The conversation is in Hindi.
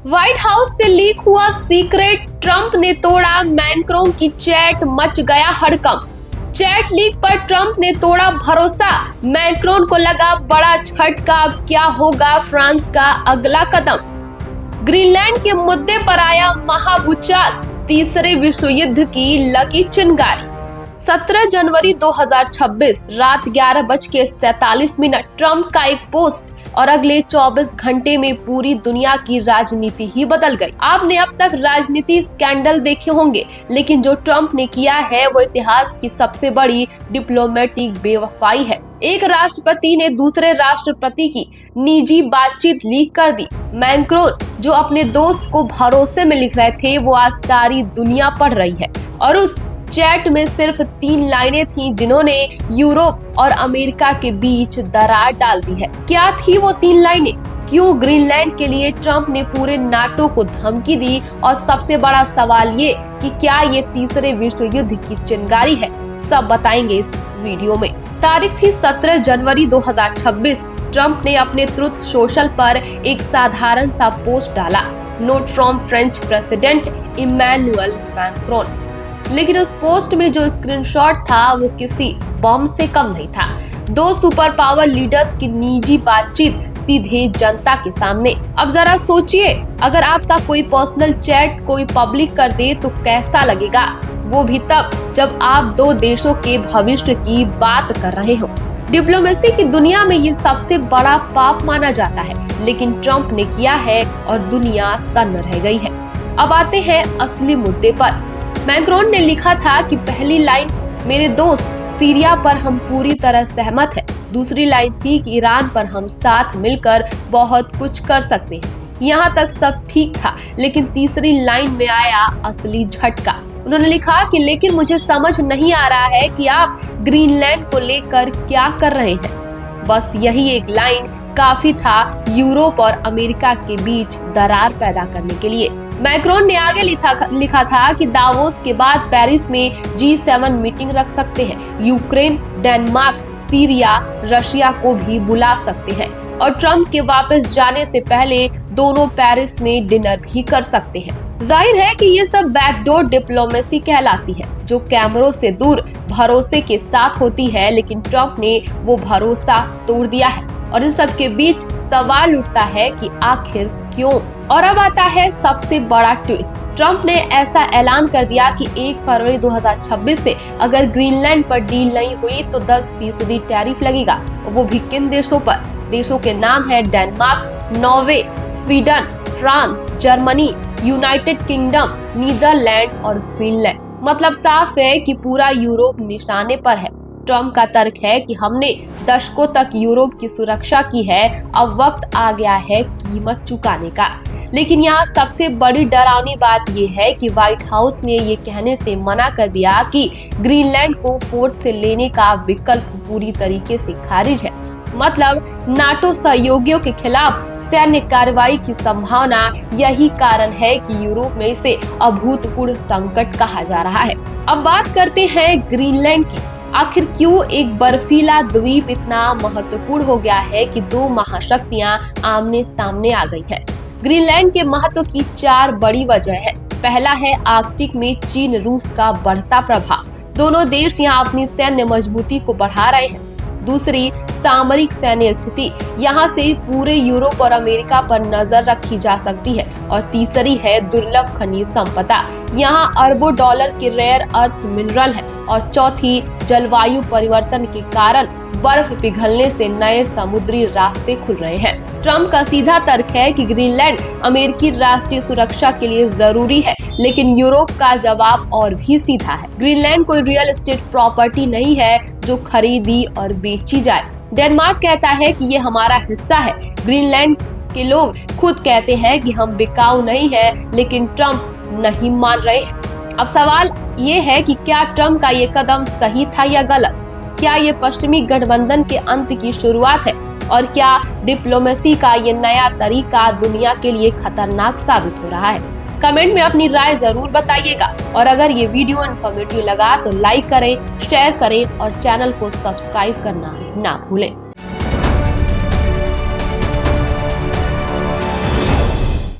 व्हाइट हाउस से लीक हुआ सीक्रेट, ट्रंप ने तोड़ा मैक्रों की चैट, मच गया हड़कंप। चैट लीक पर ट्रंप ने तोड़ा भरोसा, मैक्रोन को लगा बड़ा झटका। अब क्या होगा फ्रांस का अगला कदम? ग्रीनलैंड के मुद्दे पर आया महाभूचाल, तीसरे विश्व युद्ध की लगी चिंगारी। 17 जनवरी 2026 रात 11:47 ट्रंप का एक पोस्ट और अगले 24 घंटे में पूरी दुनिया की राजनीति ही बदल गई। आपने अब तक राजनीति स्कैंडल देखे होंगे, लेकिन जो ट्रंप ने किया है वो इतिहास की सबसे बड़ी डिप्लोमेटिक बेवफाई है। एक राष्ट्रपति ने दूसरे राष्ट्रपति की निजी बातचीत लीक कर दी। मैक्रोन जो अपने दोस्त को भरोसे में लिख रहे थे, वो आज सारी दुनिया पढ़ रही है। और उस चैट में सिर्फ 3 लाइनें थीं जिन्होंने यूरोप और अमेरिका के बीच दरार डाल दी है। क्या थी वो 3 लाइनें? क्यों ग्रीनलैंड के लिए ट्रंप ने पूरे नाटो को धमकी दी? और सबसे बड़ा सवाल ये कि क्या ये तीसरे विश्व युद्ध की चिंगारी है? सब बताएंगे इस वीडियो में। तारीख थी 17 जनवरी 2026। ट्रंप ने अपने ट्रुथ सोशल पर एक साधारण सा पोस्ट डाला, note from French president Emmanuel Macron. लेकिन उस पोस्ट में जो स्क्रीनशॉट था वो किसी बम से कम नहीं था। 2 सुपर पावर लीडर्स की निजी बातचीत सीधे जनता के सामने। अब जरा सोचिए, अगर आपका कोई पर्सनल चैट कोई पब्लिक कर दे तो कैसा लगेगा, वो भी तब जब आप 2 देशों के भविष्य की बात कर रहे हो। डिप्लोमेसी की दुनिया में ये सबसे बड़ा पाप माना जाता है, लेकिन ट्रंप ने किया है और दुनिया सन्न रह गई है। अब आते हैं असली मुद्दे पर। मैक्रोन ने लिखा था कि पहली लाइन, मेरे दोस्त सीरिया पर हम पूरी तरह सहमत हैं। दूसरी लाइन थी कि ईरान पर हम साथ मिलकर बहुत कुछ कर सकते हैं। यहाँ तक सब ठीक था, लेकिन तीसरी लाइन में आया असली झटका। उन्होंने लिखा कि लेकिन मुझे समझ नहीं आ रहा है कि आप ग्रीनलैंड को लेकर क्या कर रहे हैं। बस यही एक लाइन काफी था यूरोप और अमेरिका के बीच दरार पैदा करने के लिए। मैक्रोन ने आगे लिखा था कि दावोस के बाद पेरिस में G7 मीटिंग रख सकते हैं। यूक्रेन, डेनमार्क, सीरिया, रशिया को भी बुला सकते हैं और ट्रंप के वापस जाने से पहले दोनों पेरिस में डिनर भी कर सकते हैं। जाहिर है कि ये सब बैकडोर डिप्लोमेसी कहलाती है, जो कैमरों से दूर भरोसे के साथ होती है। लेकिन ट्रंप ने वो भरोसा तोड़ दिया है और इन सब के बीच सवाल उठता है कि आखिर क्यों? और अब आता है सबसे बड़ा ट्विस्ट। ट्रंप ने ऐसा ऐलान कर दिया कि 1 फरवरी 2026 से अगर ग्रीनलैंड पर डील नहीं हुई तो 10% टैरिफ लगेगा। वो भी किन देशों पर? देशों के नाम है Denmark, Norway, Sweden, France, Germany, United Kingdom, Netherland और फिनलैंड। मतलब साफ है कि पूरा यूरोप निशाने पर है। ट्रंप का तर्क है कि हमने दशकों तक यूरोप की सुरक्षा की है, अब वक्त आ गया है कीमत चुकाने का। लेकिन यहाँ सबसे बड़ी डरावनी बात ये है कि व्हाइट हाउस ने ये कहने से मना कर दिया कि ग्रीनलैंड को फोर्स से लेने का विकल्प पूरी तरीके से खारिज है। मतलब नाटो सहयोगियों के खिलाफ सैन्य कार्रवाई की संभावना। यही कारण है कि यूरोप में इसे अभूतपूर्व संकट कहा जा रहा है। अब बात करते हैं ग्रीनलैंड की। आखिर क्यों एक बर्फीला द्वीप इतना महत्वपूर्ण हो गया है कि 2 महाशक्तियां आमने सामने आ गई है? ग्रीनलैंड के महत्व की 4 बड़ी वजह है। पहला है आर्कटिक में चीन रूस का बढ़ता प्रभाव। दोनों देश यहाँ अपनी सैन्य मजबूती को बढ़ा रहे हैं। दूसरी, सामरिक सैन्य स्थिति, यहाँ से पूरे यूरोप और अमेरिका पर नजर रखी जा सकती है। और तीसरी है दुर्लभ खनिज संपदा, यहाँ अरबों डॉलर के रेयर अर्थ मिनरल है। और चौथी, जलवायु परिवर्तन के कारण बर्फ पिघलने से नए समुद्री रास्ते खुल रहे हैं। ट्रंप का सीधा तर्क है कि ग्रीनलैंड अमेरिकी राष्ट्रीय सुरक्षा के लिए जरूरी है, लेकिन यूरोप का जवाब और भी सीधा है। ग्रीनलैंड कोई रियल एस्टेट प्रॉपर्टी नहीं है जो खरीदी और बेची जाए। डेनमार्क कहता है कि ये हमारा हिस्सा है। ग्रीनलैंड के लोग खुद कहते हैं कि हम बिकाऊ नहीं है, लेकिन ट्रंप नहीं मान रहे हैं। अब सवाल ये है कि क्या ट्रंप का ये कदम सही था या गलत? क्या ये पश्चिमी गठबंधन के अंत की शुरुआत है? और क्या डिप्लोमेसी का ये नया तरीका दुनिया के लिए खतरनाक साबित हो रहा है? कमेंट में अपनी राय जरूर बताइएगा। और अगर ये वीडियो इन्फॉर्मेटिव लगा तो लाइक करें, शेयर करें और चैनल को सब्सक्राइब करना ना भूलें।